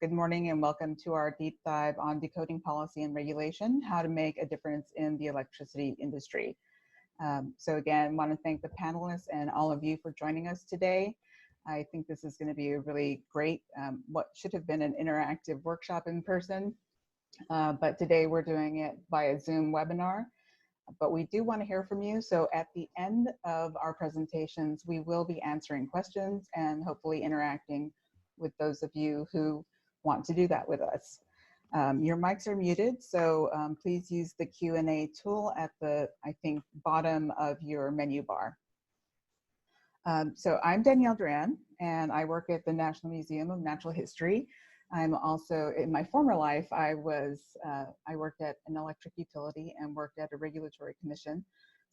Good morning and welcome to our deep dive on decoding policy and regulation, how to make a difference in the electricity industry. So again, want to thank the panelists and all of you for joining us today. I think this is going to be a really great, what should have been an interactive workshop in person, but today we're doing it via Zoom webinar. But we do want to hear from you. So at the end of our presentations, we will be answering questions and hopefully interacting with those of you who want to do that with us. Your mics are muted, so please use the Q&A tool at the, I think, bottom of your menu bar. So I'm Danielle Duran, and I work at the National Museum of Natural History. I'm also, in my former life, I worked at an electric utility and worked at a regulatory commission.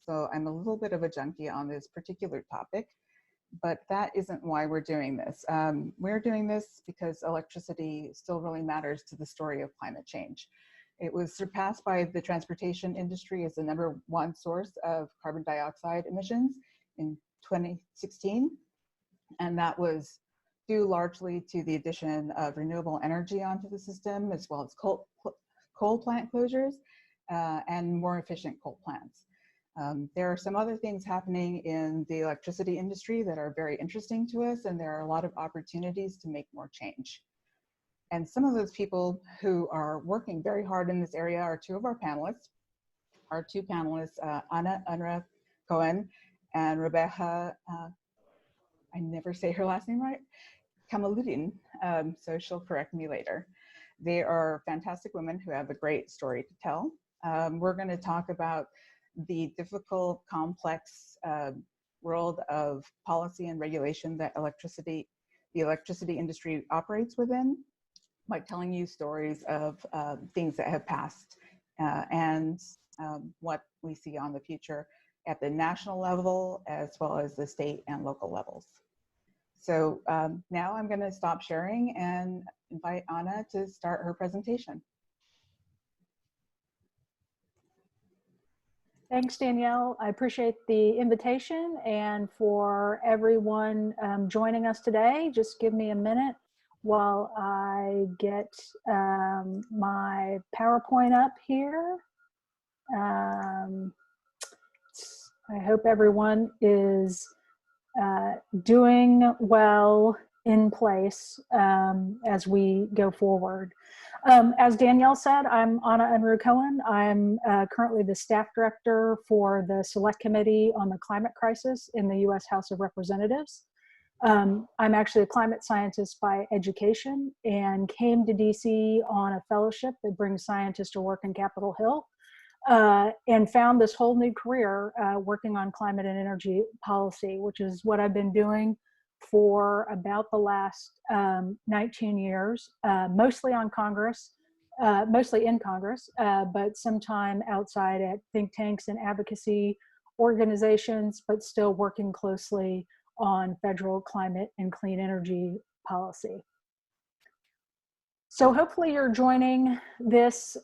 So I'm a little bit of a junkie on this particular topic, but that isn't why we're doing this. We're doing this because electricity still really matters to the story of climate change. It was surpassed by the transportation industry as the #1 source of carbon dioxide emissions in 2016. And that was due largely to the addition of renewable energy onto the system, as well as coal plant closures and more efficient coal plants. There are some other things happening in the electricity industry that are very interesting to us, and there are a lot of opportunities to make more change. And some of those people who are working very hard in this area are two of our panelists. Our two panelists, Anna Unruh Cohen and Rebecca, I never say her last name right, Kamaludin, so she'll correct me later. They are fantastic women who have a great story to tell. We're going to talk about the difficult, complex world of policy and regulation that the electricity industry operates within by telling you stories of things that have passed and what we see on the future at the national level as well as the state and local levels. So now I'm going to stop sharing and invite Anna to start her presentation. Thanks, Danielle. I appreciate the invitation, and for everyone joining us today, just give me a minute while I get my PowerPoint up here. I hope everyone is doing well in place as we go forward. As Danielle said, I'm Anna Unruh Cohen. I'm currently the staff director for the Select Committee on the Climate Crisis in the U.S. House of Representatives. I'm actually a climate scientist by education and came to DC on a fellowship that brings scientists to work in Capitol Hill. And found this whole new career working on climate and energy policy, which is what I've been doing for about the last 19 years, mostly on Congress, mostly in Congress, but sometime outside at think tanks and advocacy organizations, but still working closely on federal climate and clean energy policy. So hopefully you're joining this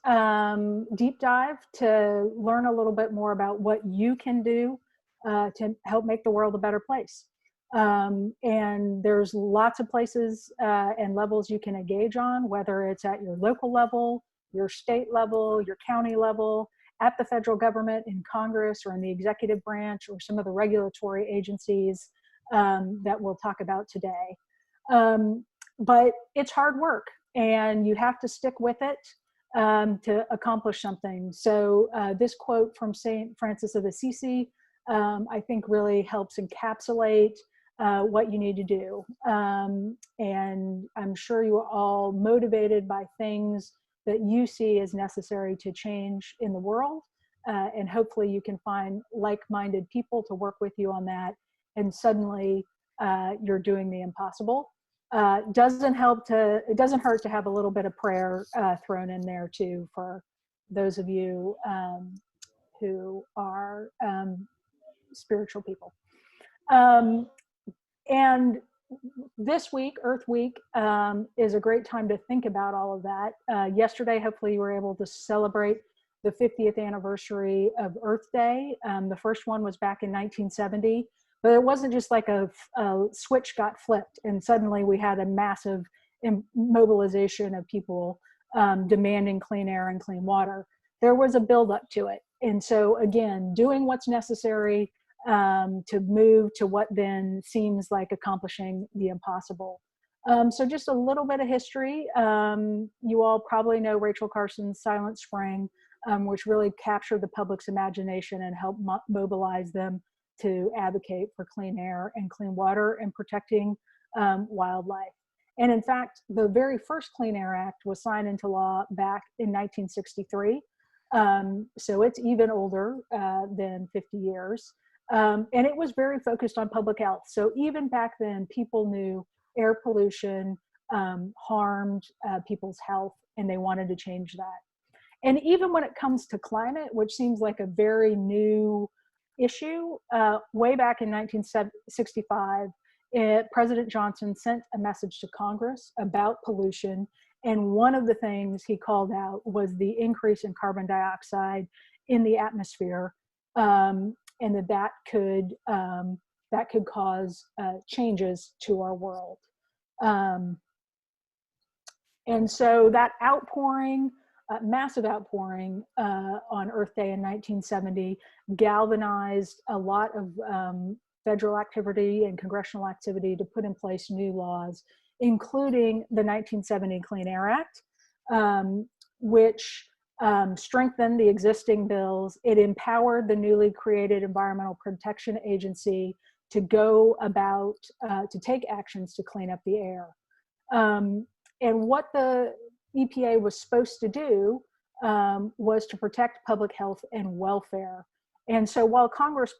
deep dive to learn a little bit more about what you can do to help make the world a better place. And there's lots of places and levels you can engage on, whether it's at your local level, your state level, your county level, at the federal government, in Congress, or in the executive branch, or some of the regulatory agencies that we'll talk about today. But it's hard work, and you have to stick with it to accomplish something. So this quote from St. Francis of Assisi, I think really helps encapsulate what you need to do. And I'm sure you are all motivated by things that you see as necessary to change in the world. And hopefully you can find like-minded people to work with you on that. And suddenly you're doing the impossible. It doesn't hurt to have a little bit of prayer thrown in there too, for those of you who are spiritual people. And this week, Earth Week, is a great time to think about all of that. Yesterday, hopefully you were able to celebrate the 50th anniversary of Earth Day. The first one was back in 1970. But it wasn't just like a switch got flipped and suddenly we had a massive mobilization of people demanding clean air and clean water. There was a buildup to it. And so again, doing what's necessary to move to what then seems like accomplishing the impossible. So just a little bit of history. You all probably know Rachel Carson's Silent Spring, which really captured the public's imagination and helped mobilize them to advocate for clean air and clean water and protecting wildlife. And in fact, the very first Clean Air Act was signed into law back in 1963. So it's even older than 50 years. And it was very focused on public health. So even back then, people knew air pollution harmed people's health, and they wanted to change that. And even when it comes to climate, which seems like a very new issue, way back in 1965, President Johnson sent a message to Congress about pollution. And one of the things he called out was the increase in carbon dioxide in the atmosphere, and that could cause changes to our world. And so that outpouring, massive outpouring on Earth Day in 1970 galvanized a lot of federal activity and congressional activity to put in place new laws, including the 1970 Clean Air Act, which strengthened the existing bills. It empowered the newly created Environmental Protection Agency to go about, to take actions to clean up the air. And what the EPA was supposed to do was to protect public health and welfare. And so while Congress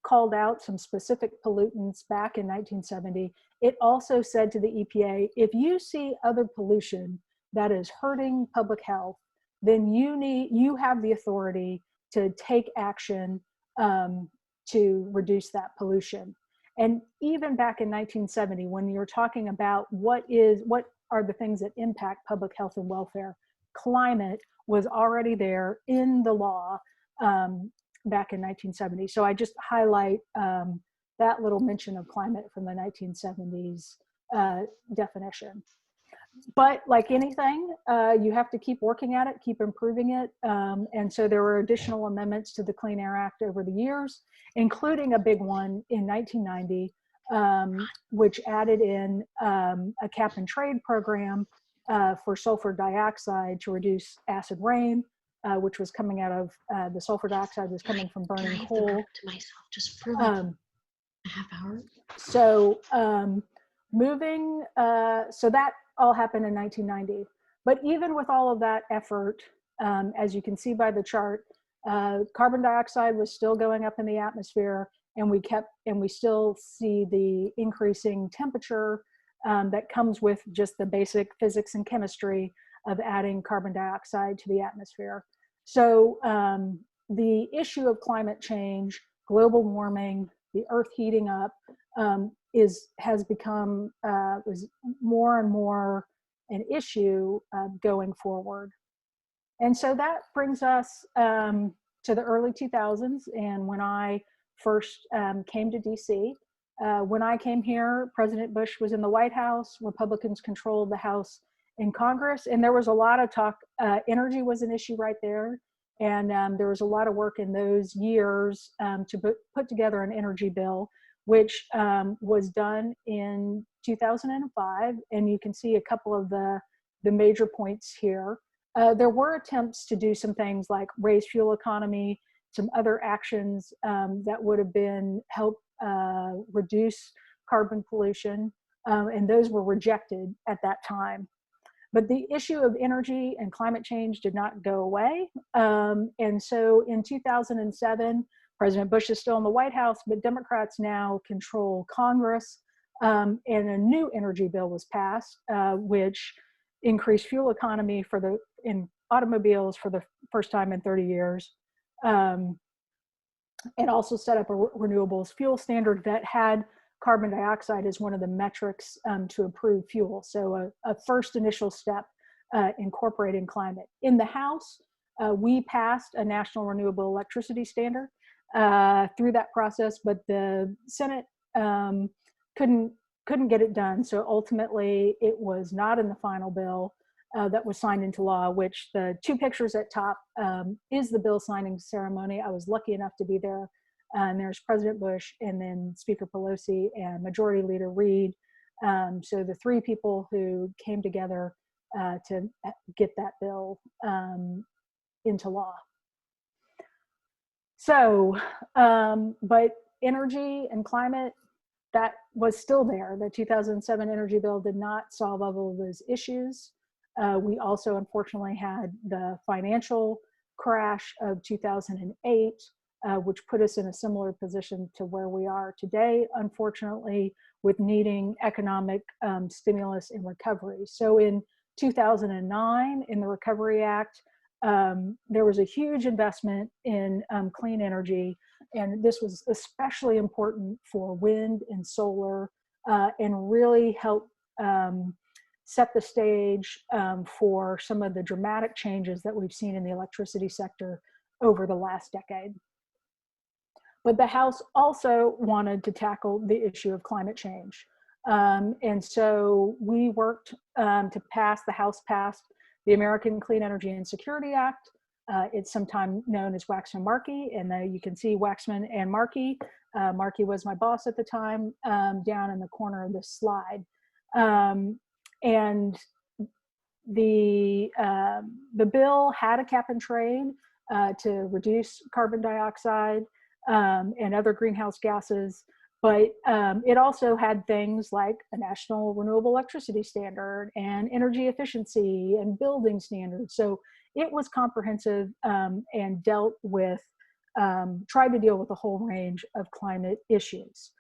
called out some specific pollutants back in 1970, it also said to the EPA, if you see other pollution that is hurting public health, then you have the authority to take action to reduce that pollution. And even back in 1970, when you're talking about what are the things that impact public health and welfare, climate was already there in the law back in 1970. So I just highlight that little mention of climate from the 1970s definition. But like anything, you have to keep working at it, keep improving it. And so there were additional amendments to the Clean Air Act over the years, including a big one in 1990, which added in a cap and trade program for sulfur dioxide to reduce acid rain, which was coming out of the sulfur dioxide was coming from burning coal. To myself just for like a half hour. So so that all happened in 1990. But even with all of that effort, as you can see by the chart, carbon dioxide was still going up in the atmosphere, and we still see the increasing temperature that comes with just the basic physics and chemistry of adding carbon dioxide to the atmosphere. So the issue of climate change, global warming, the earth heating up has become is more and more an issue going forward. And so that brings us to the early 2000s, and when I first came to DC. When I came here, President Bush was in the White House, Republicans controlled the House and Congress, and there was a lot of talk. Energy was an issue right there, and there was a lot of work in those years to put together an energy bill, which was done in 2005, and you can see a couple of the major points here. There were attempts to do some things like raise fuel economy, some other actions that would have been help reduce carbon pollution, and those were rejected at that time. But the issue of energy and climate change did not go away. And so in 2007, President Bush is still in the White House, but Democrats now control Congress, and a new energy bill was passed, which increased fuel economy in automobiles for the first time in 30 years. And also set up a renewables fuel standard that had carbon dioxide as one of the metrics to approve fuel. So a first initial step incorporating climate. In the House, we passed a national renewable electricity standard through that process, but the Senate couldn't couldn't get it done. So ultimately it was not in the final bill that was signed into law, which the two pictures at top is the bill signing ceremony. I was lucky enough to be there. And there's President Bush and then Speaker Pelosi and Majority Leader Reid. So the three people who came together to get that bill into law. So, but energy and climate, that was still there. The 2007 energy bill did not solve all of those issues. We also unfortunately had the financial crash of 2008, which put us in a similar position to where we are today, unfortunately, with needing economic stimulus and recovery. So in 2009, in the Recovery Act, there was a huge investment in clean energy, and this was especially important for wind and solar, and really helped set the stage for some of the dramatic changes that we've seen in the electricity sector over the last decade. But the House also wanted to tackle the issue of climate change. And so we worked to pass, the House passed the American Clean Energy and Security Act. It's sometimes known as Waxman-Markey, and you can see Waxman and Markey. Markey was my boss at the time, down in the corner of this slide. And the bill had a cap and trade to reduce carbon dioxide and other greenhouse gases, but it also had things like a national renewable electricity standard and energy efficiency and building standards. So it was comprehensive and dealt with, tried to deal with a whole range of climate issues.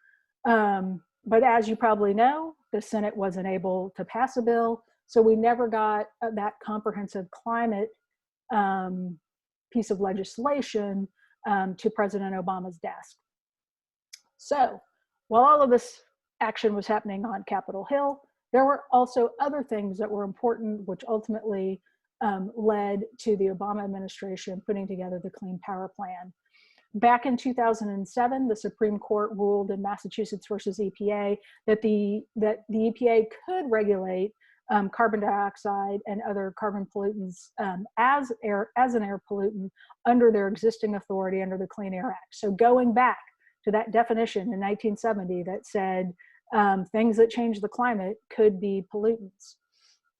But as you probably know, the Senate wasn't able to pass a bill, so we never got that comprehensive climate piece of legislation to President Obama's desk. So while all of this action was happening on Capitol Hill, there were also other things that were important, which ultimately led to the Obama administration putting together the Clean Power Plan. Back in 2007, the Supreme Court ruled in Massachusetts versus EPA that the EPA could regulate carbon dioxide and other carbon pollutants as an air pollutant under their existing authority under the Clean Air Act. So going back to that definition in 1970 that said things that change the climate could be pollutants.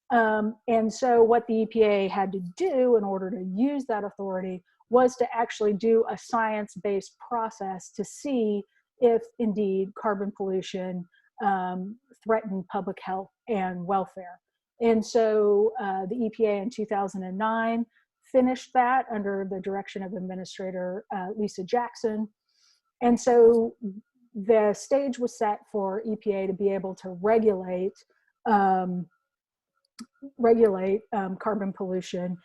And so what the EPA had to do in order to use that authority was to actually do a science-based process to see if indeed carbon pollution threatened public health and welfare. And so the EPA in 2009 finished that under the direction of Administrator Lisa Jackson. And so the stage was set for EPA to be able to regulate carbon pollution.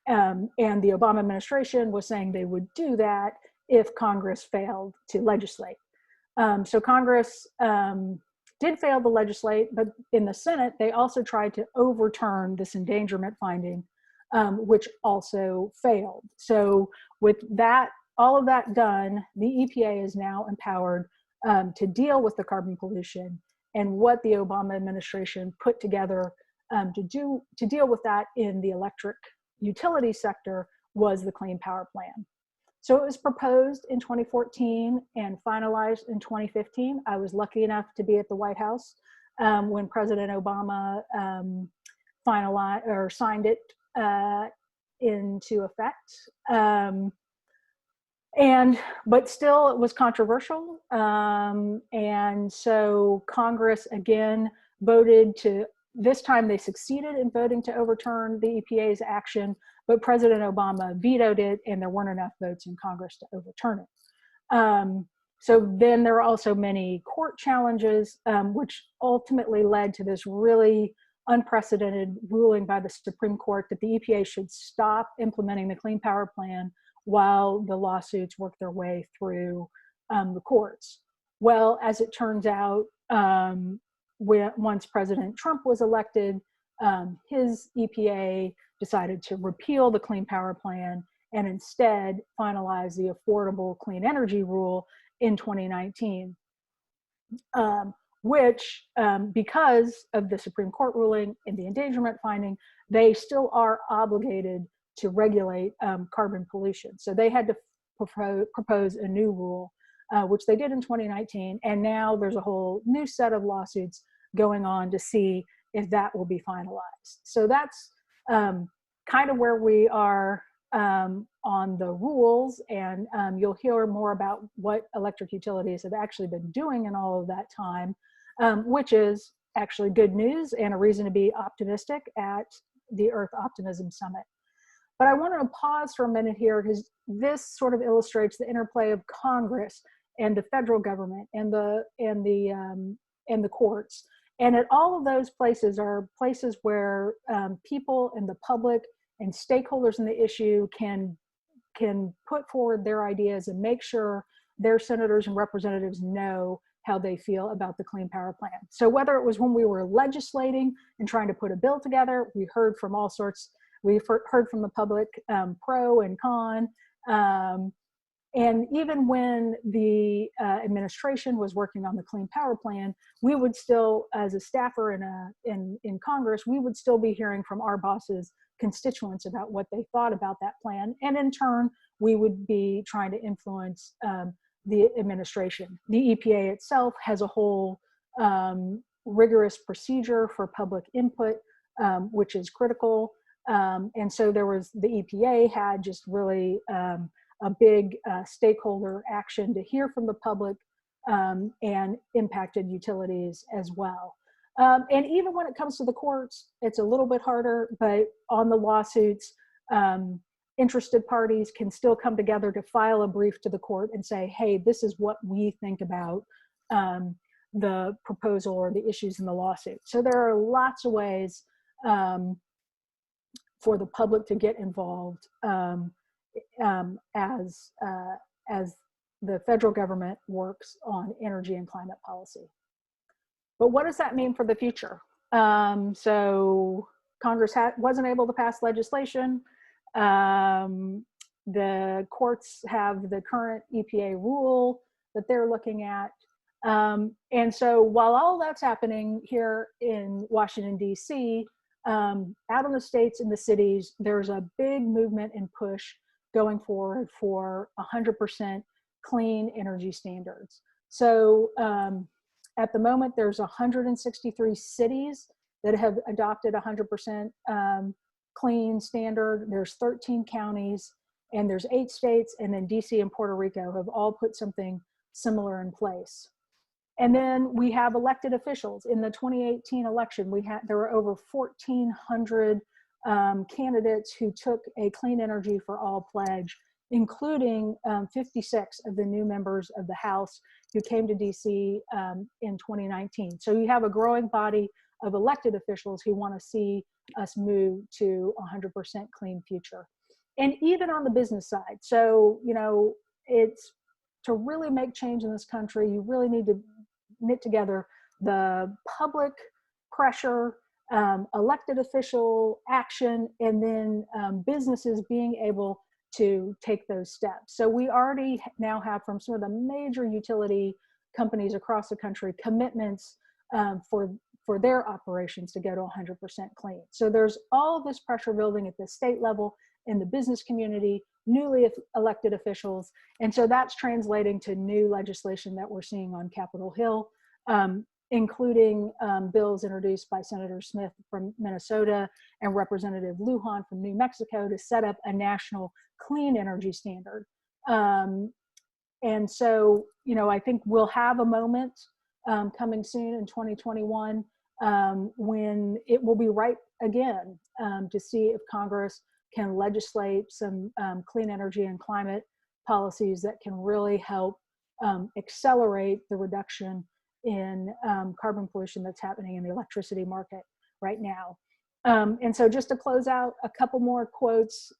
And the Obama administration was saying they would do that if Congress failed to legislate. So Congress did fail to legislate, but in the Senate, they also tried to overturn this endangerment finding, which also failed. So with that, all of that done, the EPA is now empowered to deal with the carbon pollution, and what the Obama administration put together to deal with that in the electric utility sector was the Clean Power Plan. So it was proposed in 2014 and finalized in 2015. I was lucky enough to be at the White House when President Obama finalized or signed it into effect. But still it was controversial. And so Congress again voted to, this time they succeeded in voting to overturn the EPA's action, but President Obama vetoed it and there weren't enough votes in Congress to overturn it. So then there are also many court challenges, which ultimately led to this really unprecedented ruling by the Supreme Court that the EPA should stop implementing the Clean Power Plan while the lawsuits work their way through the courts. Well, as it turns out, once President Trump was elected, his EPA decided to repeal the Clean Power Plan and instead finalize the Affordable Clean Energy Rule in 2019. which, because of the Supreme Court ruling and the endangerment finding, they still are obligated to regulate carbon pollution. So they had to propose a new rule, which they did in 2019. And now there's a whole new set of lawsuits going on to see if that will be finalized. So that's kind of where we are on the rules, and you'll hear more about what electric utilities have actually been doing in all of that time, which is actually good news and a reason to be optimistic at the Earth Optimism Summit. But I wanted to pause for a minute here because this sort of illustrates the interplay of Congress and the federal government and the courts. And at all of those places are places where people and the public and stakeholders in the issue can put forward their ideas and make sure their senators and representatives know how they feel about the Clean Power Plan. So whether it was when we were legislating and trying to put a bill together, we heard from all sorts. We heard from the public, pro and con. And even when the administration was working on the Clean Power Plan, we would still, as a staffer in Congress, we would still be hearing from our bosses' constituents about what they thought about that plan. And in turn, we would be trying to influence the administration. The EPA itself has a whole rigorous procedure for public input, which is critical. And so there was, the EPA had just really a big stakeholder action to hear from the public and impacted utilities as well. And even when it comes to the courts, it's a little bit harder, but on the lawsuits, interested parties can still come together to file a brief to the court and say, hey, this is what we think about the proposal or the issues in the lawsuit. So there are lots of ways for the public to get involved as the federal government works on energy and climate policy. But what does that mean for the future? So Congress wasn't able to pass legislation. The courts have the current EPA rule that they're looking at. And so while all that's happening here in Washington, D.C., out in the states and the cities, there's a big movement and push going forward for 100% clean energy standards. So at the moment, there's 163 cities that have adopted 100% clean standard. There's 13 counties, and there's 8 states, and then DC and Puerto Rico have all put something similar in place. And then we have elected officials. In the 2018 election, there were over 1,400 candidates who took a Clean Energy for All pledge, including 56 of the new members of the House who came to DC in 2019. So you have a growing body of elected officials who want to see us move to 100% clean future. And even on the business side. So, you know, it's to really make change in this country, you really need to knit together the public pressure, elected official action, and then businesses being able to take those steps. So we already now have from some of the major utility companies across the country commitments for their operations to go to 100% clean. So there's all of this pressure building at the state level, in the business community, newly elected officials. And so that's translating to new legislation that we're seeing on Capitol Hill, including bills introduced by Senator Smith from Minnesota and Representative Lujan from New Mexico to set up a national clean energy standard. And so, you know, I think we'll have a moment coming soon in 2021 when it will be right again to see if Congress can legislate some clean energy and climate policies that can really help accelerate the reduction in carbon pollution that's happening in the electricity market right now. And so just to close out, a couple more quotes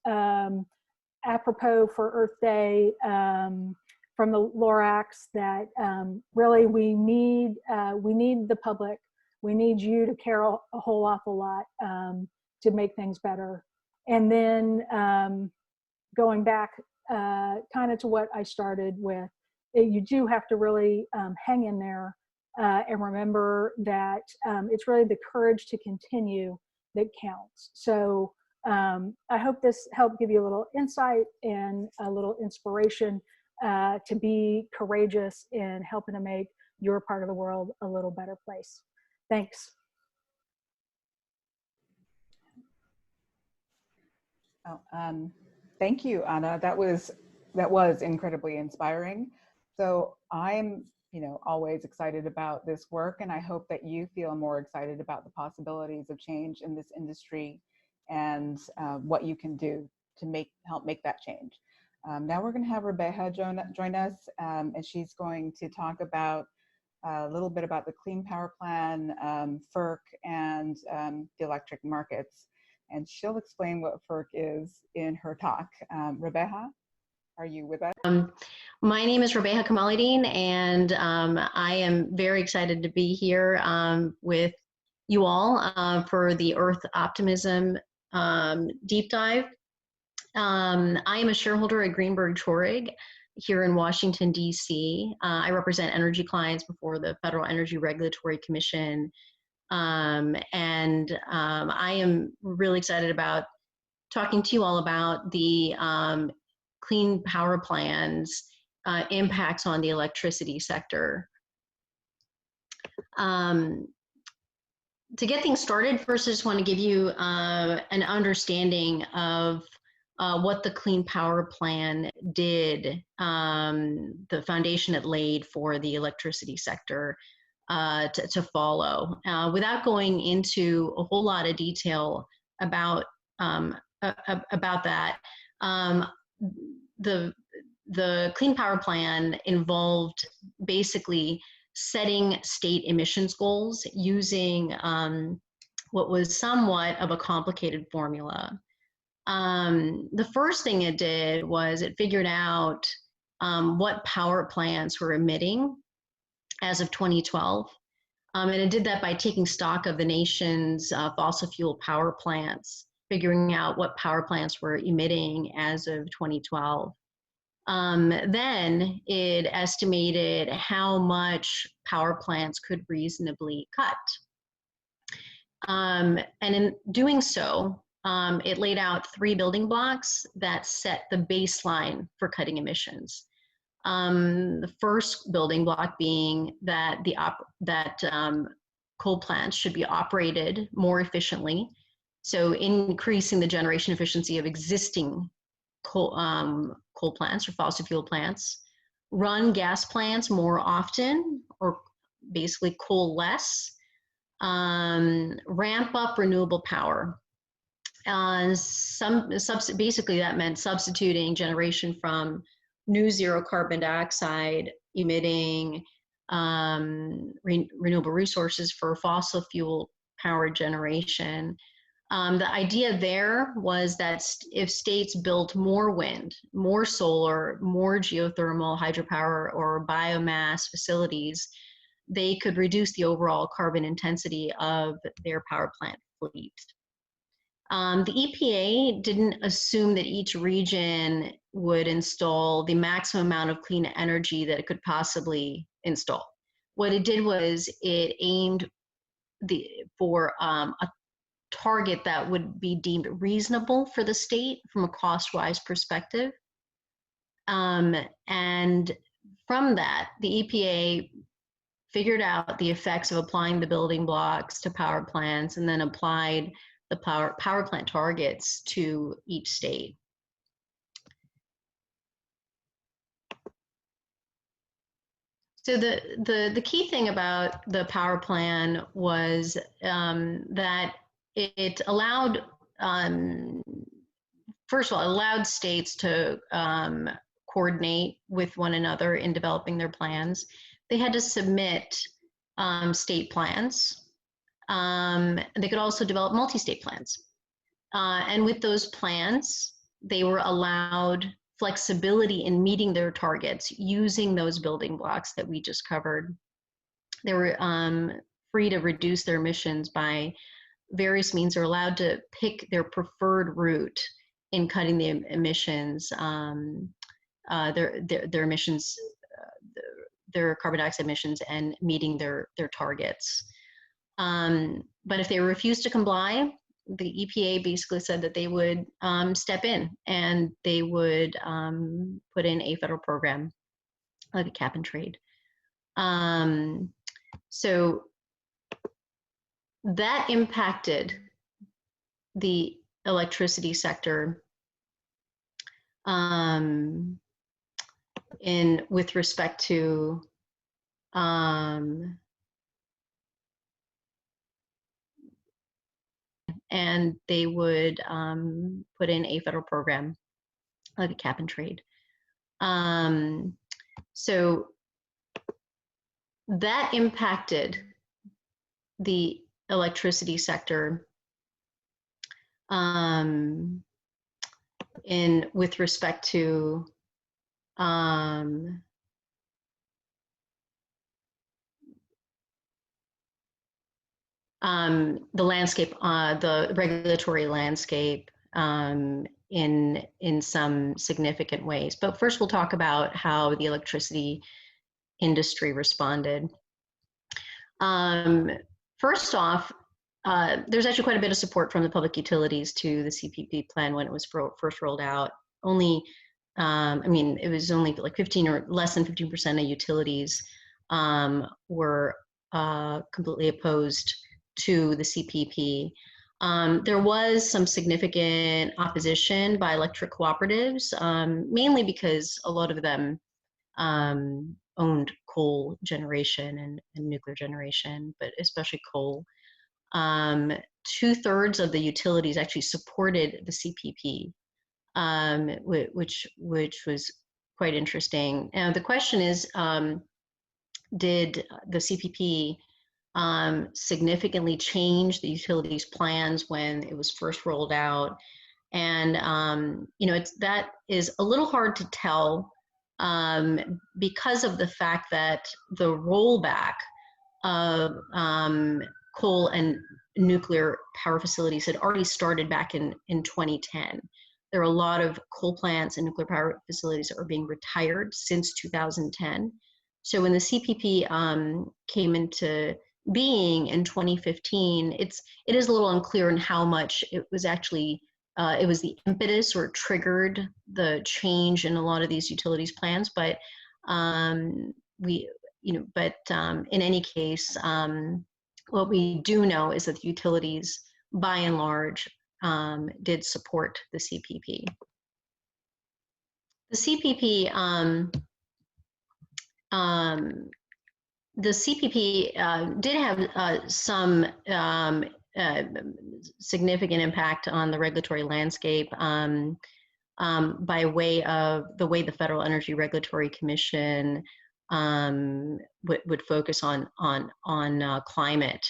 apropos for Earth Day from the Lorax, that really we need the public. We need you to care a whole awful lot to make things better. And then going back kind of to what I started with, you do have to really hang in there and remember that it's really the courage to continue that counts. So I hope this helped give you a little insight and a little inspiration to be courageous in helping to make your part of the world a little better place. Thanks. Oh, thank you, Anna. That was incredibly inspiring. So I'm, always excited about this work, and I hope that you feel more excited about the possibilities of change in this industry and what you can do to help make that change. Now we're going to have Rebecca join us, and she's going to talk about a little bit about the Clean Power Plan, FERC, and the electric markets. And she'll explain what FERC is in her talk. Rebecca, are you with us? My name is Rebecca Kamaluddin, and I am very excited to be here with you all for the Earth Optimism deep dive. I am a shareholder at Greenberg Traurig here in Washington, D.C. I represent energy clients before the Federal Energy Regulatory Commission. I am really excited about talking to you all about the Clean Power Plan's impacts on the electricity sector. To get things started, first I just want to give you an understanding of what the Clean Power Plan did, the foundation it laid for the electricity sector to follow. Without going into a whole lot of detail about that, the Clean Power Plan involved basically setting state emissions goals using what was somewhat of a complicated formula. The first thing it did was it figured out what power plants were emitting as of 2012. And it did that by taking stock of the nation's fossil fuel power plants, figuring out what power plants were emitting as of 2012. Then it estimated how much power plants could reasonably cut. And in doing so, it laid out 3 building blocks that set the baseline for cutting emissions. The first building block being that coal plants should be operated more efficiently, so increasing the generation efficiency of existing coal plants or fossil fuel plants, run gas plants more often, or basically coal less, ramp up renewable power. Basically that meant substituting generation from new zero carbon dioxide emitting renewable resources for fossil fuel power generation. The idea there was that if states built more wind, more solar, more geothermal, hydropower, or biomass facilities, they could reduce the overall carbon intensity of their power plant fleet. The EPA didn't assume that each region would install the maximum amount of clean energy that it could possibly install. What it did was it aimed for a target that would be deemed reasonable for the state from a cost-wise perspective. And from that, the EPA figured out the effects of applying the building blocks to power plants and then applied the power plant targets to each state. So the key thing about the power plan was that it allowed, first of all, it allowed states to coordinate with one another in developing their plans. They had to submit state plans. They could also develop multi-state plans. And with those plans, they were allowed flexibility in meeting their targets using those building blocks that we just covered. They were free to reduce their emissions by various means. They're allowed to pick their preferred route in cutting the emissions, their emissions their carbon dioxide emissions and meeting their targets. But if they refused to comply, the EPA basically said that they would step in and they would put in a federal program like a cap and trade. So that impacted the electricity sector with respect to and they would put in a federal program like a cap and trade. So that impacted the electricity sector with respect to the landscape, the regulatory landscape in some significant ways. But first we'll talk about how the electricity industry responded. First off, there's actually quite a bit of support from the public utilities to the CPP plan when it was first rolled out. Only, I mean, it was only like 15 or less than 15% of utilities were completely opposed to the CPP. There was some significant opposition by electric cooperatives, mainly because a lot of them owned coal generation and nuclear generation, but especially coal. 2/3 of the utilities actually supported the CPP, which was quite interesting. Now the question is, did the CPP significantly change the utilities plans when it was first rolled out? And you know, that is a little hard to tell because of the fact that the rollback of coal and nuclear power facilities had already started back in 2010. There are a lot of coal plants and nuclear power facilities that are being retired since 2010. So when the CPP came into being in 2015, it is a little unclear in how much it was actually it was the impetus or triggered the change in a lot of these utilities plans. But in any case, what we do know is that the utilities, by and large, did support the CPP. The CPP did have some significant impact on the regulatory landscape by way of the way the Federal Energy Regulatory Commission would focus on climate.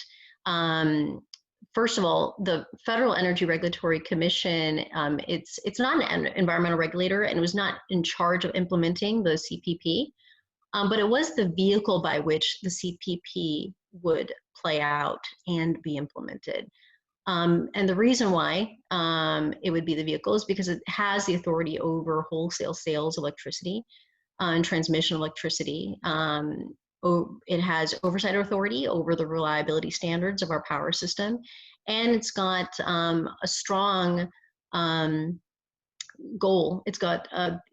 First of all, the Federal Energy Regulatory Commission, it's not an environmental regulator and it was not in charge of implementing the CPP, but it was the vehicle by which the CPP would play out and be implemented. And the reason why it would be the vehicle is because it has the authority over wholesale sales of electricity and transmission of electricity. It has oversight authority over the reliability standards of our power system, and it's got a strong goal. It's got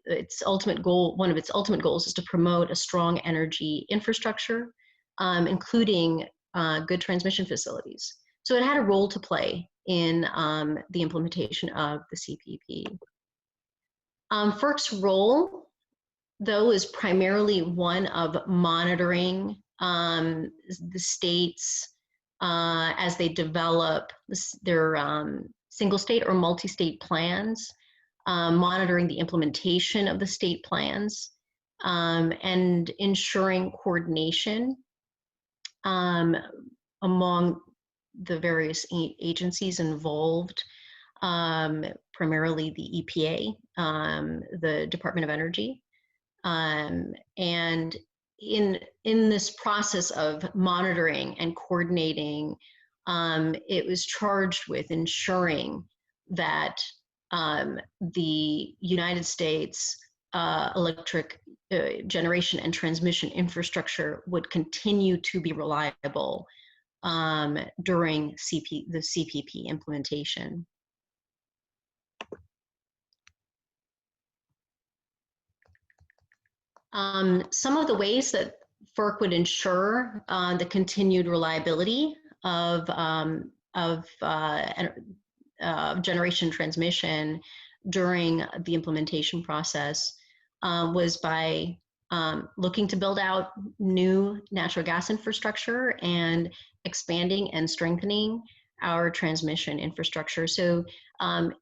its ultimate goal. One of its ultimate goals is to promote a strong energy infrastructure, including good transmission facilities. So it had a role to play in the implementation of the CPP. FERC's role, though, is primarily one of monitoring the states as they develop their single state or multi-state plans, monitoring the implementation of the state plans, and ensuring coordination among the various agencies involved, primarily the EPA, the Department of Energy. And in this process of monitoring and coordinating, it was charged with ensuring that the United States electric generation and transmission infrastructure would continue to be reliable during the CPP implementation. Some of the ways that FERC would ensure the continued reliability of generation transmission during the implementation process was by looking to build out new natural gas infrastructure and expanding and strengthening our transmission infrastructure. So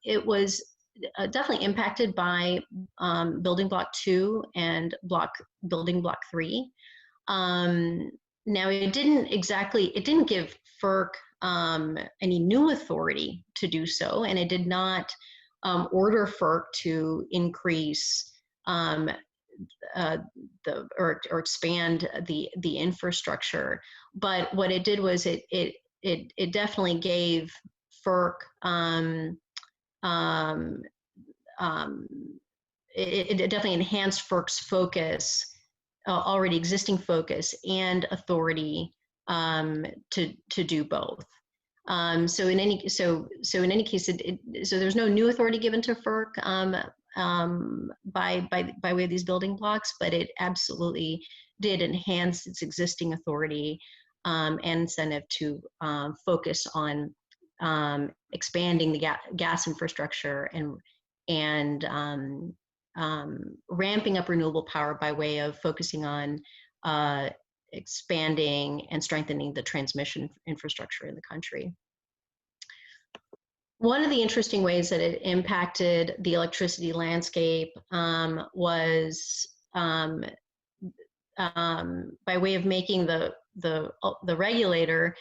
it was definitely impacted by building block 2 and building block 3. Now it didn't give FERC any new authority to do so, and it did not order FERC to increase or expand the infrastructure. But what it did was it definitely gave FERC it definitely enhanced FERC's focus, already existing focus and authority to do both. So in any case, so there's no new authority given to FERC by way of these building blocks, but it absolutely did enhance its existing authority and incentive to focus on expanding the gas infrastructure and ramping up renewable power by way of focusing on expanding and strengthening the transmission infrastructure in the country. One of the interesting ways that it impacted the electricity landscape was by way of making the regulator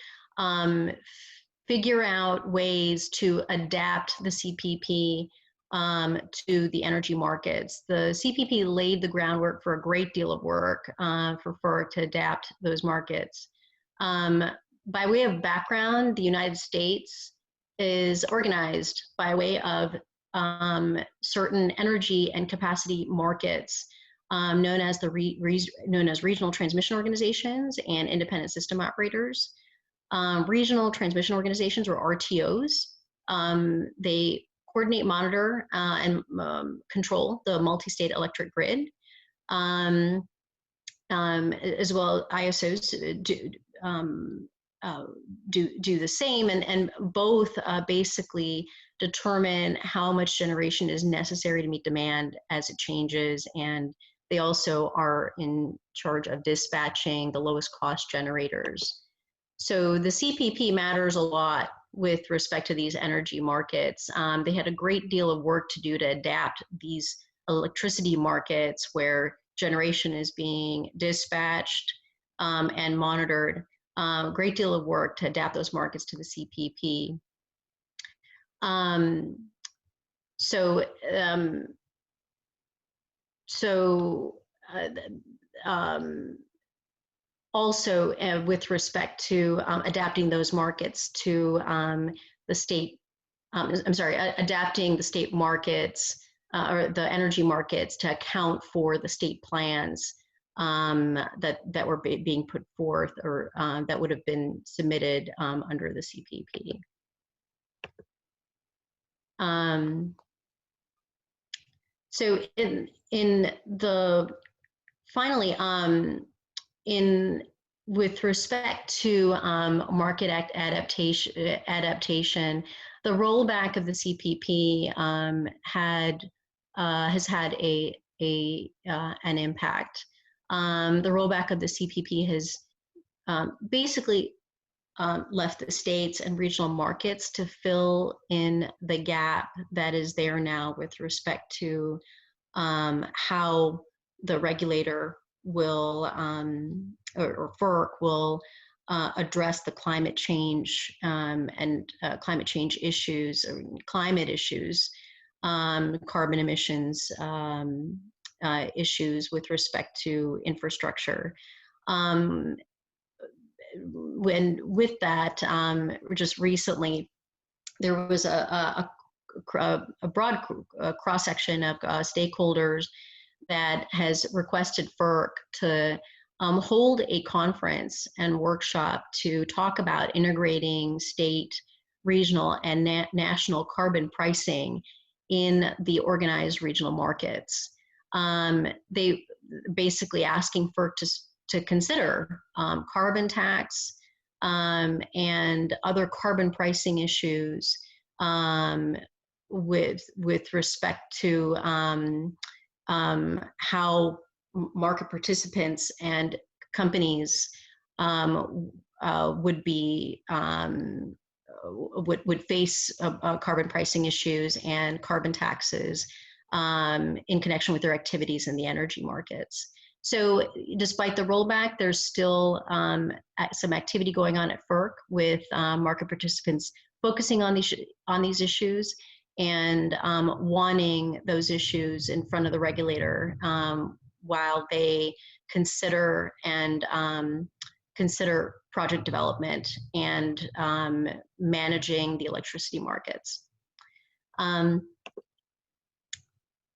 figure out ways to adapt the CPP to the energy markets. The CPP laid the groundwork for a great deal of work for FERC to adapt those markets. By way of background, the United States is organized by way of certain energy and capacity markets known as regional transmission organizations and independent system operators. Regional transmission organizations, or RTOs, they coordinate, monitor, and control the multi-state electric grid, as well ISOs do the same, and both basically determine how much generation is necessary to meet demand as it changes, and they also are in charge of dispatching the lowest cost generators. So the CPP matters a lot with respect to these energy markets. They had a great deal of work to do to adapt these electricity markets where generation is being dispatched and monitored. Great deal of work to adapt those markets to the CPP. Also, with respect to adapting those markets to the state, adapting the state markets or the energy markets to account for the state plans that were being put forth or that would have been submitted under the CPP. So with respect to market adaptation, the rollback of the CPP has had an impact. The rollback of the CPP has basically left the states and regional markets to fill in the gap that is there now with respect to how the regulator will, or FERC will address the climate change and climate change issues, or climate issues, carbon emissions issues with respect to infrastructure. With that, just recently, there was a broad cross-section of stakeholders that has requested FERC to hold a conference and workshop to talk about integrating state, regional, and national carbon pricing in the organized regional markets. They basically asking FERC to consider carbon tax and other carbon pricing issues with respect to how market participants and companies would face carbon pricing issues and carbon taxes in connection with their activities in the energy markets. So despite the rollback, there's still some activity going on at FERC with market participants focusing on these issues and wanting those issues in front of the regulator while they consider project development and managing the electricity markets.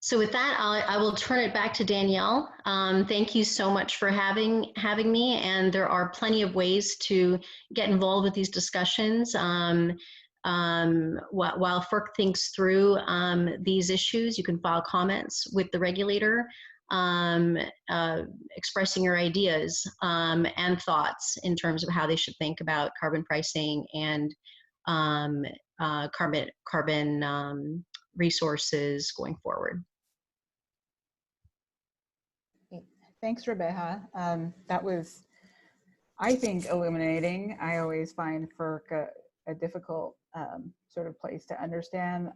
So with that, I will turn it back to Danielle. Thank you so much for having me, and there are plenty of ways to get involved with these discussions. While FERC thinks through these issues, you can file comments with the regulator, expressing your ideas and thoughts in terms of how they should think about carbon pricing and carbon resources going forward. Thanks, Rebecca. That was, I think, illuminating. I always find FERC a difficult sort of place to understand.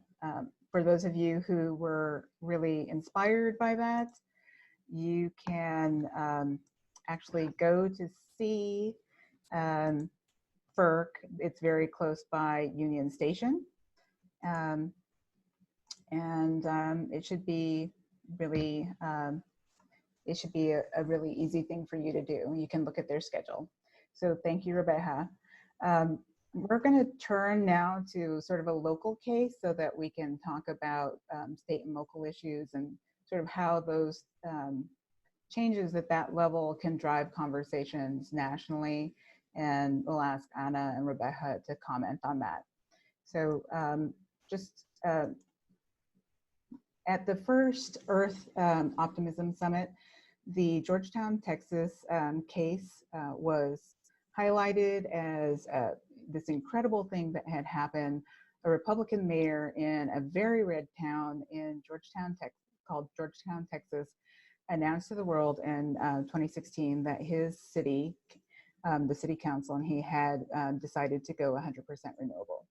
For those of you who were really inspired by that, you can actually go to see FERC. It's very close by Union Station. It should be really, it should be a really easy thing for you to do. You can look at their schedule. So thank you, Rebecca. We're going to turn now to sort of a local case so that we can talk about state and local issues and sort of how those changes at that level can drive conversations nationally. And we'll ask Anna and Rebecca to comment on that. So at the first Earth Optimism Summit, the Georgetown, Texas case was highlighted as this incredible thing that had happened. A Republican mayor in a very red town in Georgetown, Texas, called Georgetown, Texas, announced to the world in 2016 that his city, the city council, and he had decided to go 100% renewable.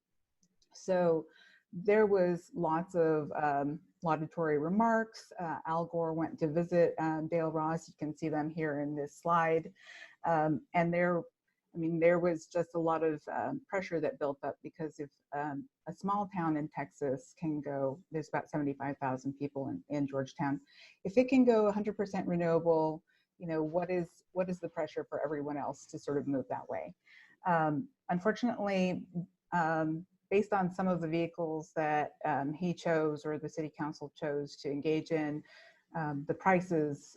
So there was lots of laudatory remarks. Al Gore went to visit Dale Ross. You can see them here in this slide. And there was just a lot of pressure that built up, because if a small town in Texas can go, there's about 75,000 people in Georgetown. If it can go 100% renewable, you know, what is the pressure for everyone else to sort of move that way? Unfortunately, based on some of the vehicles that he chose, or the city council chose to engage in, the prices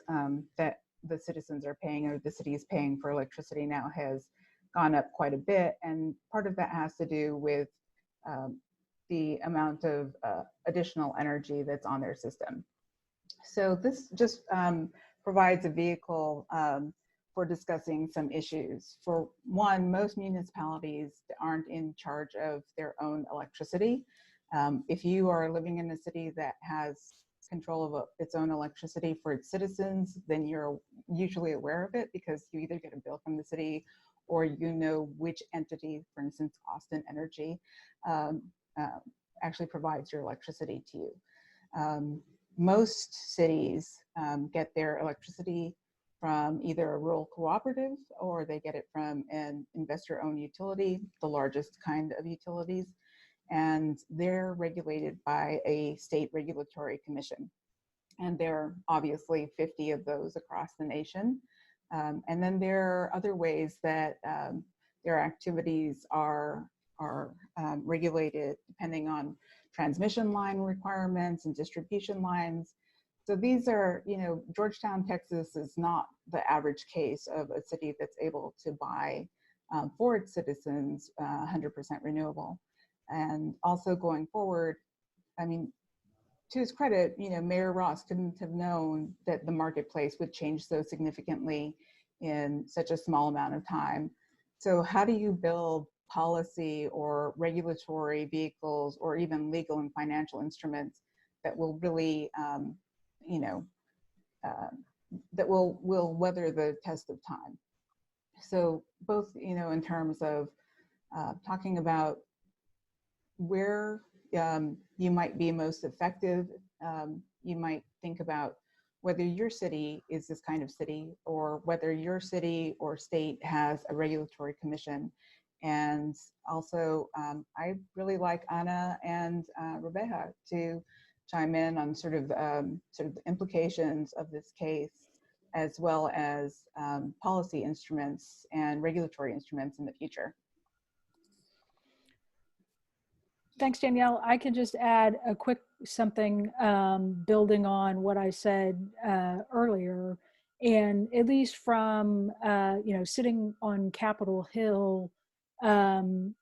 that the citizens are paying, or the city is paying for electricity now, has gone up quite a bit. And part of that has to do with the amount of additional energy that's on their system. So this just provides a vehicle for discussing some issues. For one, most municipalities aren't in charge of their own electricity. If you are living in a city that has control of its own electricity for its citizens, then you're usually aware of it, because you either get a bill from the city, or you know which entity, for instance, Austin Energy, actually provides your electricity to you. Most cities get their electricity from either a rural cooperative, or they get it from an investor-owned utility, the largest kind of utilities, and they're regulated by a state regulatory commission. And there are obviously 50 of those across the nation. And then there are other ways that their activities are regulated, depending on transmission line requirements and distribution lines. So these are, Georgetown, Texas is not the average case of a city that's able to buy for its citizens 100% renewable. And also going forward, I mean, to his credit, Mayor Ross couldn't have known that the marketplace would change so significantly in such a small amount of time. So how do you build policy or regulatory vehicles or even legal and financial instruments that will really, that will weather the test of time? So both, in terms of talking about where you might be most effective, you might think about whether your city is this kind of city or whether your city or state has a regulatory commission. And also, I really like Anna and Rebecca to chime in on sort of the implications of this case, as well as policy instruments and regulatory instruments in the future. Thanks, Danielle. I could just add a quick something building on what I said earlier. And at least from, sitting on Capitol Hill, the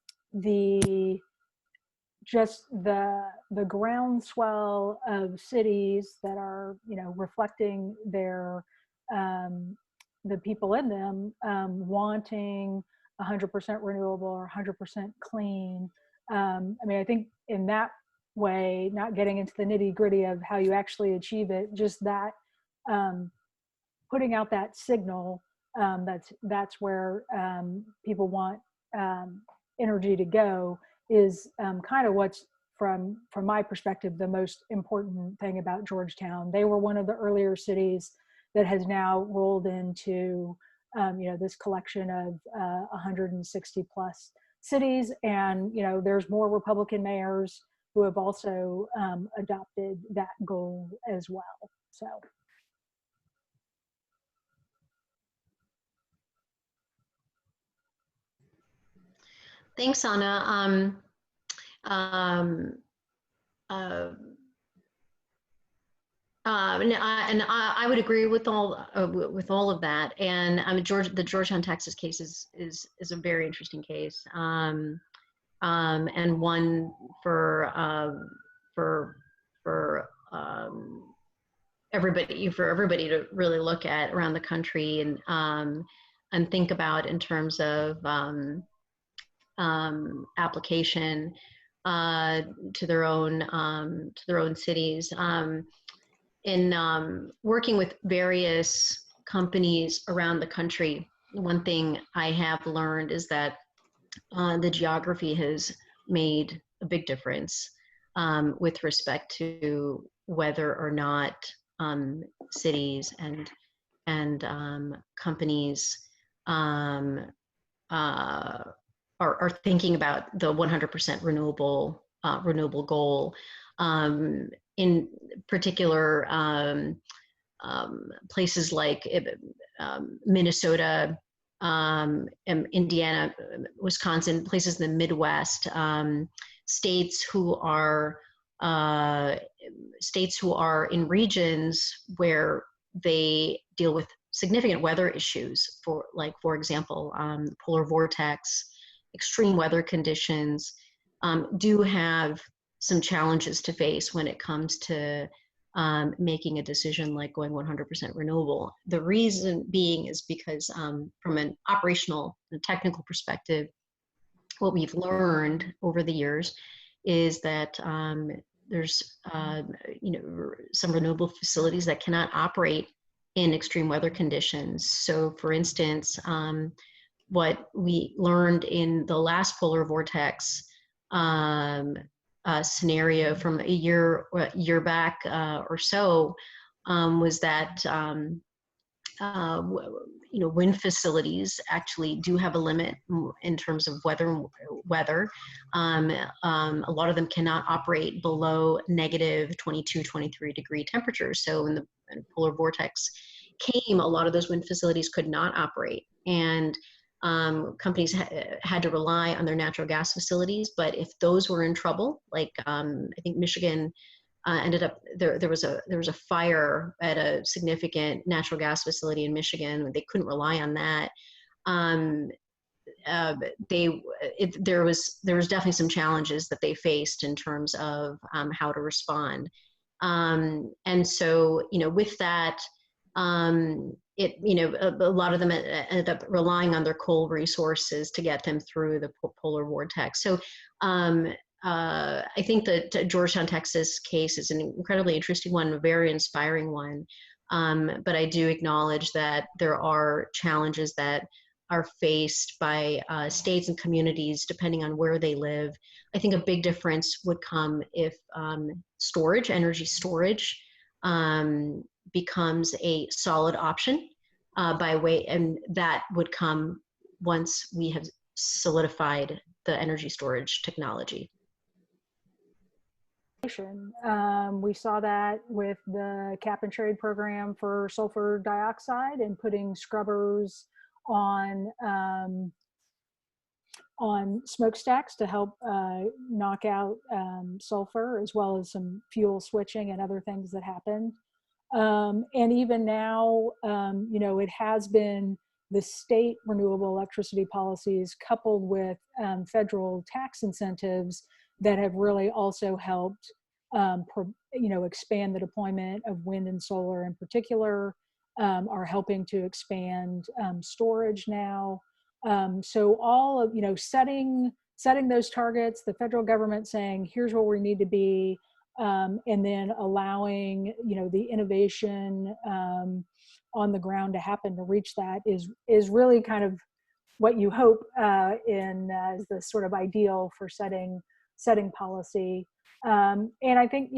groundswell of cities that are, reflecting their, the people in them wanting 100% renewable or 100% clean. I think in that way, not getting into the nitty gritty of how you actually achieve it, just that putting out that signal, that's where people want energy to go, is kind of what's from my perspective the most important thing about Georgetown. They were one of the earlier cities that has now rolled into this collection of 160 plus cities, and there's more Republican mayors who have also adopted that goal as well. So thanks, Anna. And I would agree with all of that. And the Georgetown, Texas case is a very interesting case, and one for everybody to really look at around the country and think about in terms of application to their own cities. In working with various companies around the country, one thing I have learned is that the geography has made a big difference with respect to whether or not cities and companies are thinking about the 100% renewable goal. In particular, places like Minnesota, Indiana, Wisconsin, places in the Midwest, states who are in regions where they deal with significant weather issues, for example, polar vortex, extreme weather conditions, do have some challenges to face when it comes to making a decision like going 100% renewable. The reason being is because from an operational and technical perspective, what we've learned over the years is that there's some renewable facilities that cannot operate in extreme weather conditions. So for instance, what we learned in the last polar vortex scenario from a year back or so was that wind facilities actually do have a limit in terms of weather. A lot of them cannot operate below negative 22, 23 degree temperatures. So when the polar vortex came, a lot of those wind facilities could not operate. And companies had to rely on their natural gas facilities, but if those were in trouble, like I think Michigan ended up there was a fire at a significant natural gas facility in Michigan. They couldn't rely on that. There was definitely some challenges that they faced in terms of how to respond. And so, with that, a lot of them ended up relying on their coal resources to get them through the polar vortex. So I think that Georgetown, Texas case is an incredibly interesting one, a very inspiring one. But I do acknowledge that there are challenges that are faced by states and communities depending on where they live. I think a big difference would come if energy storage, becomes a solid option and that would come once we have solidified the energy storage technology. We saw that with the cap and trade program for sulfur dioxide and putting scrubbers on smokestacks to help knock out sulfur, as well as some fuel switching and other things that happened. And even now, it has been the state renewable electricity policies coupled with federal tax incentives that have really also helped, expand the deployment of wind and solar in particular, are helping to expand storage now. So all of, setting those targets, the federal government saying, here's where we need to be, and then allowing, the innovation on the ground to happen to reach that is really kind of what you hope as the sort of ideal for setting policy. And I think,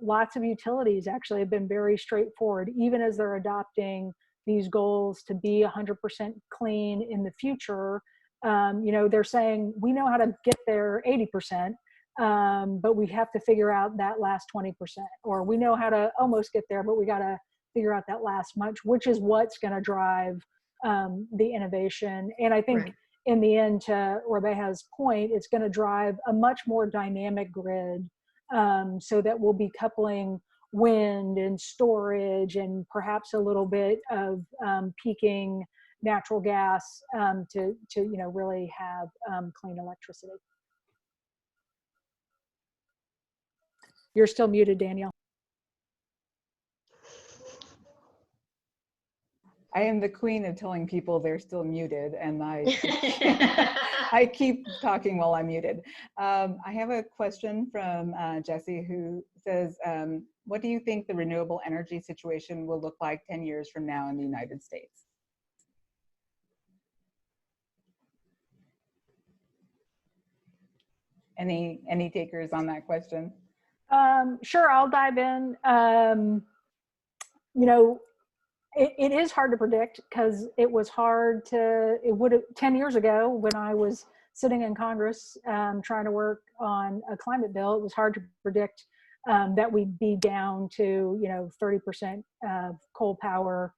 lots of utilities actually have been very straightforward, even as they're adopting these goals to be 100% clean in the future. They're saying, we know how to get there 80%, but we have to figure out that last 20%, or we know how to almost get there, but we got to figure out that last much, which is what's going to drive the innovation. And I think in the end, to Rebeca's point, it's going to drive a much more dynamic grid, so that we'll be coupling wind and storage and perhaps a little bit of peaking natural gas to really have clean electricity. You're still muted, Danielle. I am the queen of telling people they're still muted, and I keep talking while I'm muted. I have a question from Jesse, who says, what do you think the renewable energy situation will look like 10 years from now in the United States? Any takers on that question? Sure, I'll dive in. It is hard to predict, because it was hard to, 10 years ago when I was sitting in Congress trying to work on a climate bill, it was hard to predict that we'd be down to 30% coal power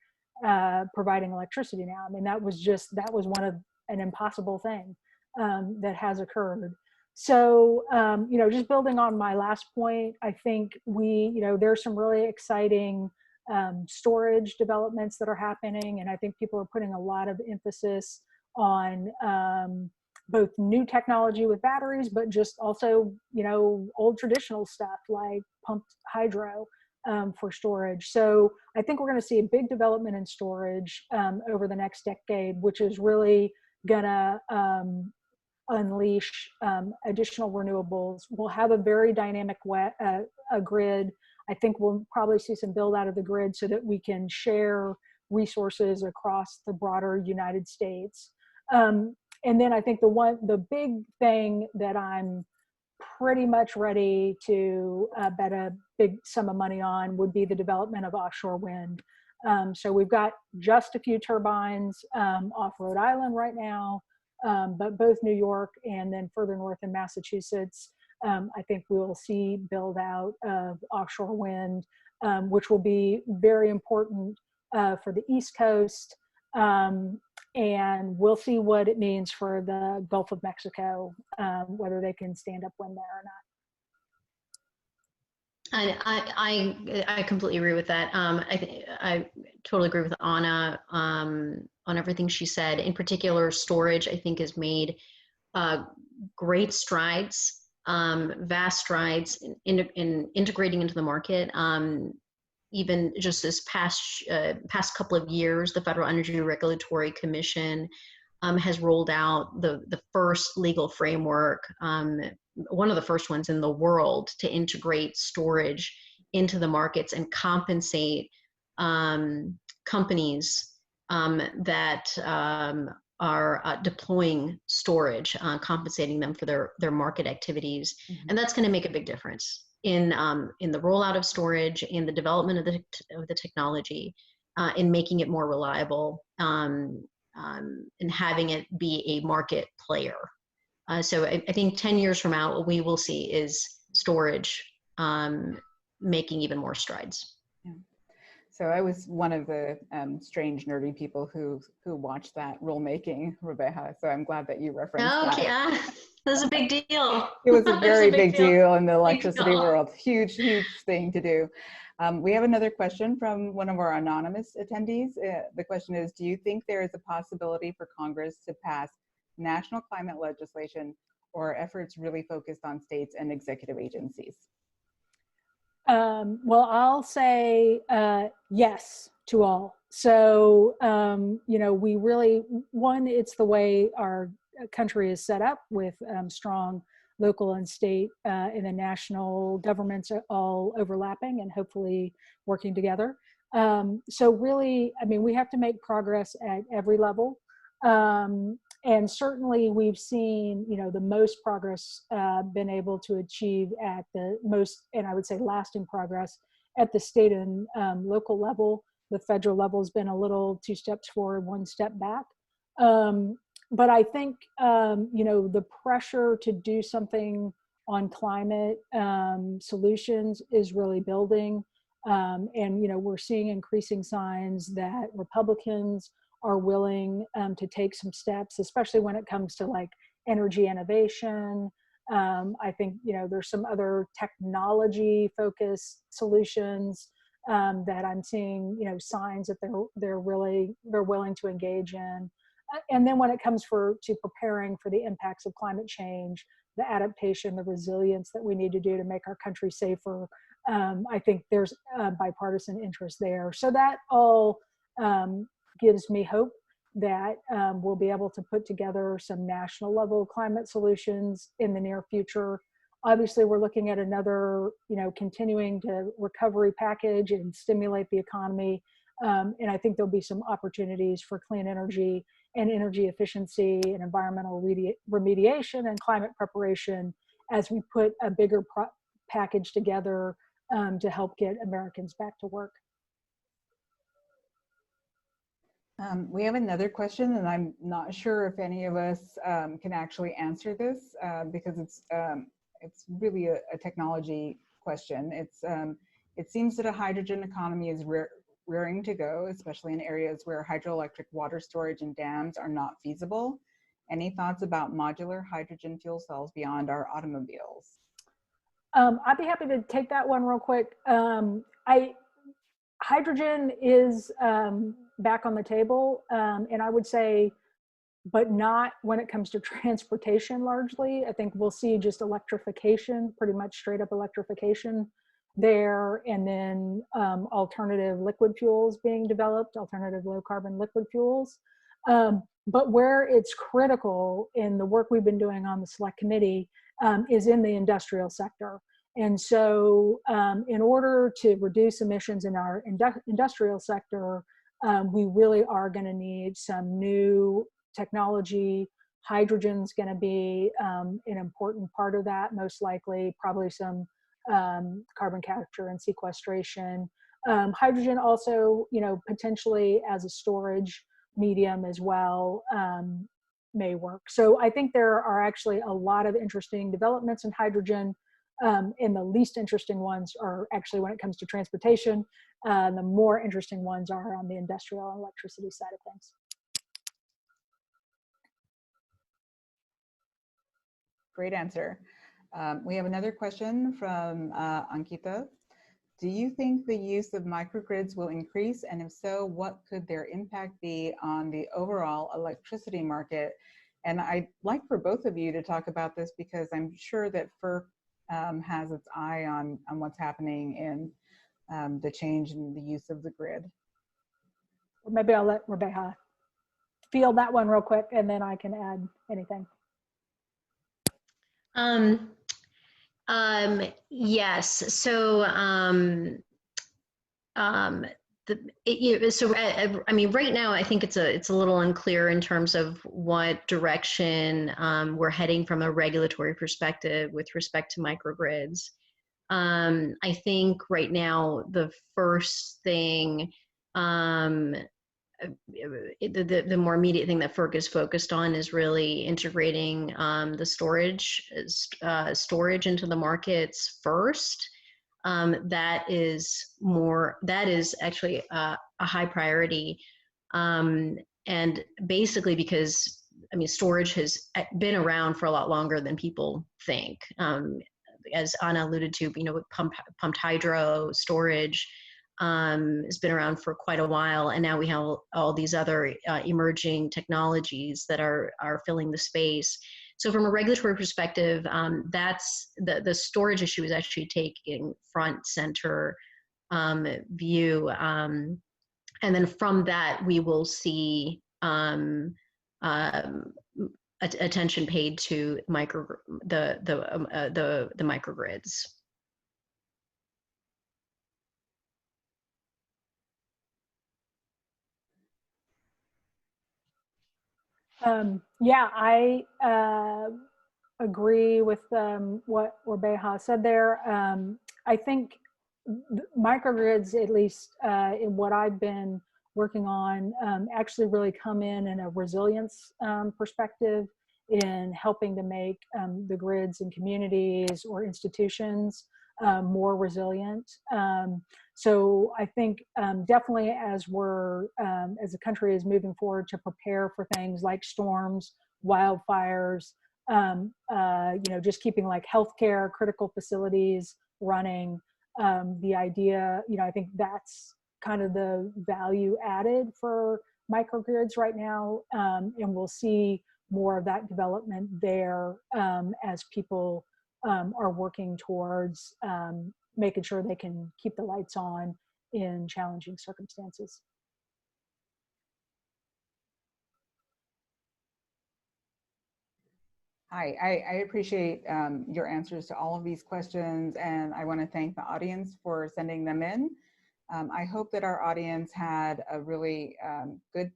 providing electricity now. I mean, that was an impossible thing that has occurred. So, just building on my last point, I think there's some really exciting storage developments that are happening. And I think people are putting a lot of emphasis on both new technology with batteries, but just also, old traditional stuff like pumped hydro for storage. So I think we're going to see a big development in storage over the next decade, which is really going to unleash additional renewables. We'll have a very dynamic grid. I think we'll probably see some build out of the grid so that we can share resources across the broader United States. And then I think the big thing that I'm pretty much ready to bet a big sum of money on would be the development of offshore wind. So we've got just a few turbines off Rhode Island right now, but both New York and then further north in Massachusetts, I think we will see build out of offshore wind, which will be very important for the East Coast. And we'll see what it means for the Gulf of Mexico, whether they can stand up wind there or I completely agree with that. I totally agree with Anna on everything she said. In particular, storage, I think, has made uh, great strides, vast strides in integrating into the market. Even just this past couple of years, the Federal Energy Regulatory Commission has rolled out the first legal framework, one of the first ones in the world, to integrate storage into the markets and compensate companies that are deploying storage, compensating them for their market activities. Mm-hmm. And that's going to make a big difference in the rollout of storage, in the development of the technology, in making it more reliable, and having it be a market player. So I think 10 years from now, what we will see is storage making even more strides. Yeah. So I was one of the strange, nerdy people who watched that rulemaking, Rebecca. So I'm glad that you referenced that. Yeah, that was a big deal. It was a very big deal in the electricity world. Huge, huge thing to do. We have another question from one of our anonymous attendees. The question is, do you think there is a possibility for Congress to pass national climate legislation, or efforts really focused on states and executive agencies? Well, I'll say yes to all. So, you know, we really, one, it's the way our country is set up with strong local and state and the national governments are all overlapping and hopefully working together. So really, I mean, we have to make progress at every level. And certainly we've seen, you know, the most progress been able to achieve at the most, and I would say lasting progress at the state and local level. The federal level has been a little 2 steps forward, 1 step back. But I think, you know, the pressure to do something on climate solutions is really building. And, you know, we're seeing increasing signs that Republicans are willing to take some steps, especially when it comes to like energy innovation. I think, you know, there's some other technology focused solutions that I'm seeing, you know, signs that they're willing to engage in. And then when it comes to preparing for the impacts of climate change, the adaptation, the resilience that we need to do to make our country safer, I think there's bipartisan interest there. So that all gives me hope that we'll be able to put together some national level climate solutions in the near future. Obviously, we're looking at another, you know, continuing to recovery package and stimulate the economy. And I think there'll be some opportunities for clean energy and energy efficiency and environmental remediation and climate preparation as we put a bigger package together to help get Americans back to work. We have another question, and I'm not sure if any of us can actually answer this because it's really a technology question. It seems that a hydrogen economy is rearing to go, especially in areas where hydroelectric water storage and dams are not feasible. Any thoughts about modular hydrogen fuel cells beyond our automobiles? I'd be happy to take that one real quick. Hydrogen is back on the table, and I would say, but not when it comes to transportation largely. I think we'll see just electrification, pretty much straight up electrification there, and then alternative liquid fuels being developed, alternative low carbon liquid fuels. But where it's critical in the work we've been doing on the select committee is in the industrial sector. And so in order to reduce emissions in our industrial sector, we really are going to need some new technology. Hydrogen's going to be an important part of that, most likely, probably some carbon capture and sequestration. Hydrogen also, you know, potentially as a storage medium as well may work. So I think there are actually a lot of interesting developments in hydrogen. And the least interesting ones are actually when it comes to transportation. The more interesting ones are on the industrial and electricity side of things. Great answer. We have another question from Ankita. Do you think the use of microgrids will increase? And if so, what could their impact be on the overall electricity market? And I'd like for both of you to talk about this because I'm sure that FERC has its eye on what's happening in the change in the use of the grid. Maybe I'll let Rebecca field that one real quick, and then I can add anything. Yes. So, I mean, right now, I think it's a little unclear in terms of what direction we're heading from a regulatory perspective with respect to microgrids. I think right now the first thing, the more immediate thing that FERC is focused on is really integrating the storage into the markets first. That is actually a high priority, and basically because, I mean, storage has been around for a lot longer than people think. As Anna alluded to, pumped hydro storage has been around for quite a while, and now we have all these other emerging technologies that are filling the space. So from a regulatory perspective, that's the storage issue is actually taking front center view, and then from that we will see attention paid to the microgrids. Yeah, I agree with what Rebecca said there. I think microgrids, at least in what I've been working on, actually really come in a resilience perspective in helping to make the grids in communities or institutions more resilient. So I think definitely as as the country is moving forward to prepare for things like storms, wildfires, just keeping like healthcare, critical facilities running, the idea, I think that's kind of the value added for microgrids right now. And we'll see more of that development there as people are working towards making sure they can keep the lights on in challenging circumstances. Hi, I appreciate your answers to all of these questions, and I want to thank the audience for sending them in. I hope that our audience had a really good,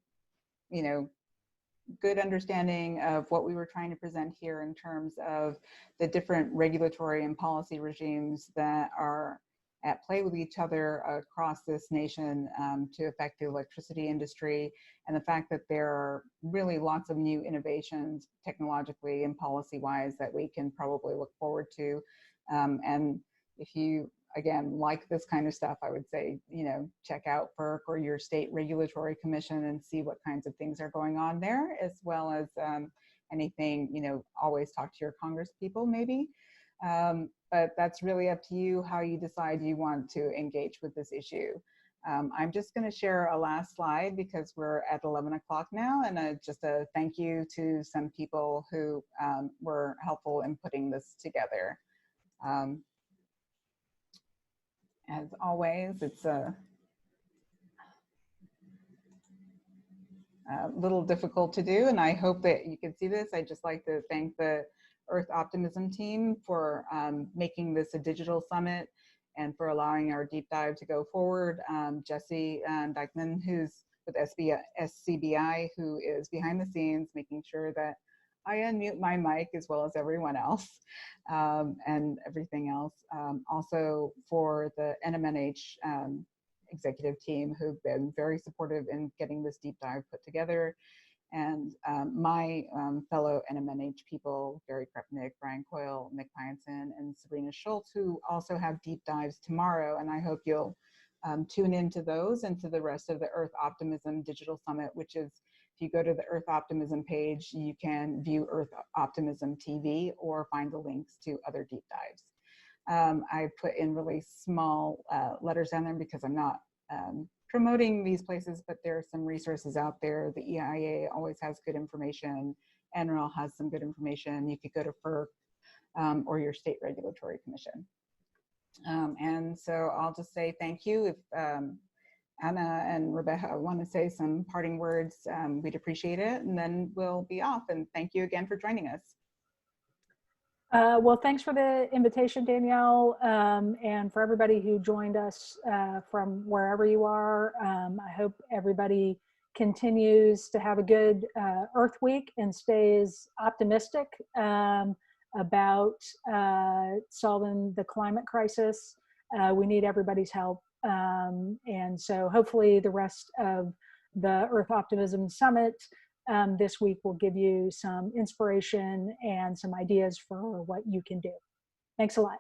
good understanding of what we were trying to present here in terms of the different regulatory and policy regimes that are at play with each other across this nation to affect the electricity industry, and the fact that there are really lots of new innovations technologically and policy-wise that we can probably look forward to. And if you, again, like this kind of stuff, I would say, check out FERC or your state regulatory commission and see what kinds of things are going on there, as well as anything, always talk to your Congress people maybe. But that's really up to you how you decide you want to engage with this issue. I'm just going to share a last slide because we're at 11 o'clock now, and just a thank you to some people who were helpful in putting this together. As always, it's a little difficult to do, and I hope that you can see this. I'd just like to thank the Earth Optimism team for making this a digital summit and for allowing our deep dive to go forward. Jesse Dyckman, who's with SCBI, who is behind the scenes making sure that I unmute my mic as well as everyone else and everything else. Also for the NMNH executive team who've been very supportive in getting this deep dive put together. And my fellow NMNH people, Gary Krepnick, Brian Coyle, Nick Hyanson, and Sabrina Schultz, who also have deep dives tomorrow. And I hope you'll tune into those and to the rest of the Earth Optimism Digital Summit, which is, if you go to the Earth Optimism page, you can view Earth Optimism TV or find the links to other deep dives. I put in really small letters down there because I'm not promoting these places, but there are some resources out there. The EIA always has good information. NREL has some good information. You could go to FERC or your state regulatory commission. And so I'll just say thank you. If Anna and Rebecca want to say some parting words, we'd appreciate it. And then we'll be off. And thank you again for joining us. Well, thanks for the invitation, Danielle, and for everybody who joined us from wherever you are. I hope everybody continues to have a good Earth Week and stays optimistic about solving the climate crisis. We need everybody's help. And so hopefully the rest of the Earth Optimism Summit this week will give you some inspiration and some ideas for what you can do. Thanks a lot.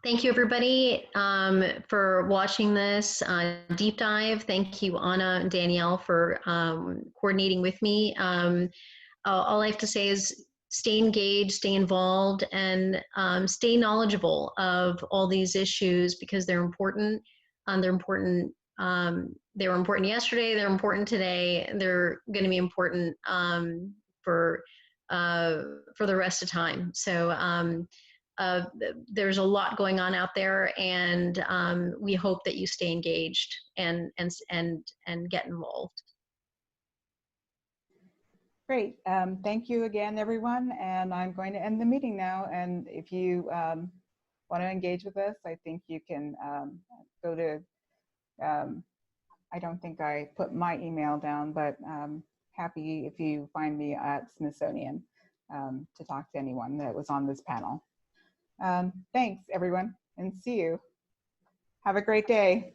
Thank you, everybody, for watching this deep dive. Thank you, Anna and Danielle, for coordinating with me. All I have to say is stay engaged, stay involved, and stay knowledgeable of all these issues because they're important. They're important. They were important yesterday. They're important today. They're going to be important for the rest of time. So there's a lot going on out there, and we hope that you stay engaged and get involved. Great. Thank you again, everyone. And I'm going to end the meeting now. And if you want to engage with us, I think you can go to, I don't think I put my email down, but happy if you find me at Smithsonian to talk to anyone that was on this panel. Thanks, everyone, and see you. Have a great day.